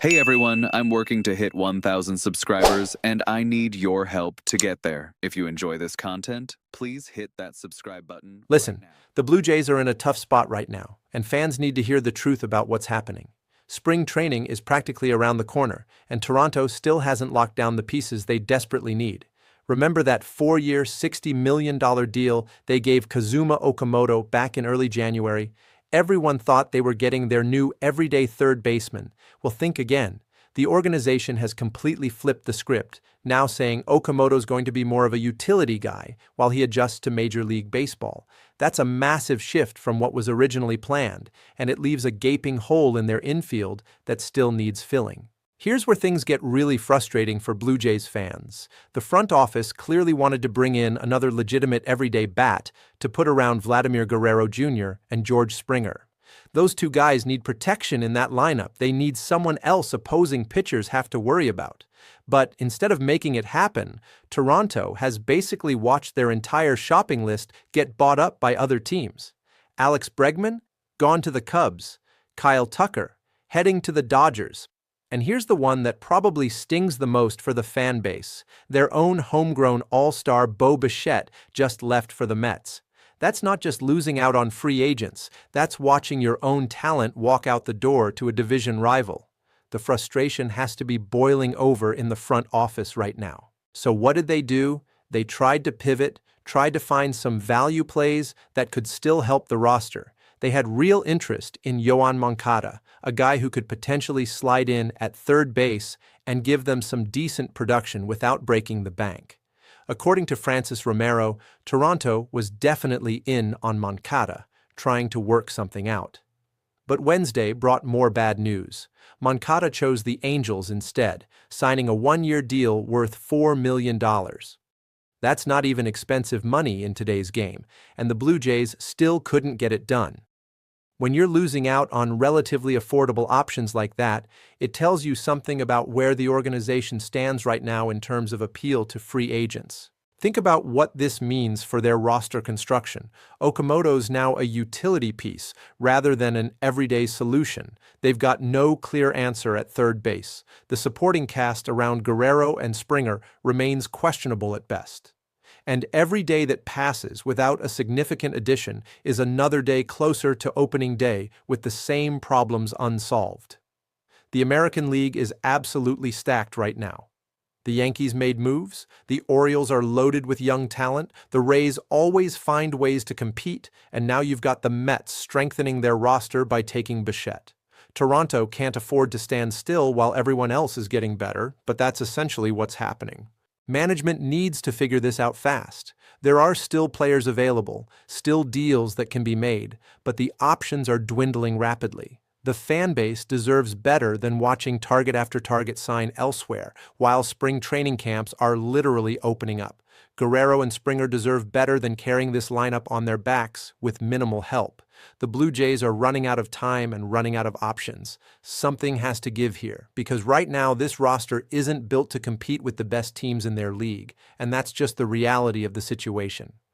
Hey everyone, I'm working to hit 1,000 subscribers, and I need your help to get there. If you enjoy this content, please hit that subscribe button right Listen, now. the Blue Jays are in a tough spot right now, and fans need to hear the truth about what's happening. Spring training is practically around the corner, and Toronto still hasn't locked down the pieces they desperately need. Remember that 4-year, $60 million deal they gave Kazuma Okamoto back in early January? Everyone thought they were getting their new everyday third baseman. Well, think again. The organization has completely flipped the script, now saying Okamoto's going to be more of a utility guy while he adjusts to Major League Baseball. That's a massive shift from what was originally planned, and it leaves a gaping hole in their infield that still needs filling. Here's where things get really frustrating for Blue Jays fans. The front office clearly wanted to bring in another legitimate everyday bat to put around Vladimir Guerrero Jr. and George Springer. Those two guys need protection in that lineup. They need someone else opposing pitchers have to worry about. But instead of making it happen, Toronto has basically watched their entire shopping list get bought up by other teams. Alex Bregman, gone to the Cubs. Kyle Tucker, heading to the Dodgers. And here's the one that probably stings the most for the fan base. Their own homegrown all-star Bo Bichette just left for the Mets. That's not just losing out on free agents, that's watching your own talent walk out the door to a division rival. The frustration has to be boiling over in the front office right now. So what did they do? They tried to pivot, tried to find some value plays that could still help the roster. They had real interest in Yoan Moncada, a guy who could potentially slide in at third base and give them some decent production without breaking the bank. According to Francis Romero, Toronto was definitely in on Moncada, trying to work something out. But Wednesday brought more bad news. Moncada chose the Angels instead, signing a one-year deal worth $4 million. That's not even expensive money in today's game, and the Blue Jays still couldn't get it done. When you're losing out on relatively affordable options like that, it tells you something about where the organization stands right now in terms of appeal to free agents. Think about what this means for their roster construction. Okamoto's now a utility piece rather than an everyday solution. They've got no clear answer at third base. The supporting cast around Guerrero and Springer remains questionable at best. And every day that passes without a significant addition is another day closer to opening day with the same problems unsolved. The American League is absolutely stacked right now. The Yankees made moves, the Orioles are loaded with young talent, the Rays always find ways to compete, and now you've got the Mets strengthening their roster by taking Bichette. Toronto can't afford to stand still while everyone else is getting better, but that's essentially what's happening. Management needs to figure this out fast. There are still players available, still deals that can be made, but the options are dwindling rapidly. The fan base deserves better than watching target after target sign elsewhere, while spring training camps are literally opening up. Guerrero and Springer deserve better than carrying this lineup on their backs with minimal help. The Blue Jays are running out of time and running out of options. Something has to give here, because right now this roster isn't built to compete with the best teams in their league, and that's just the reality of the situation.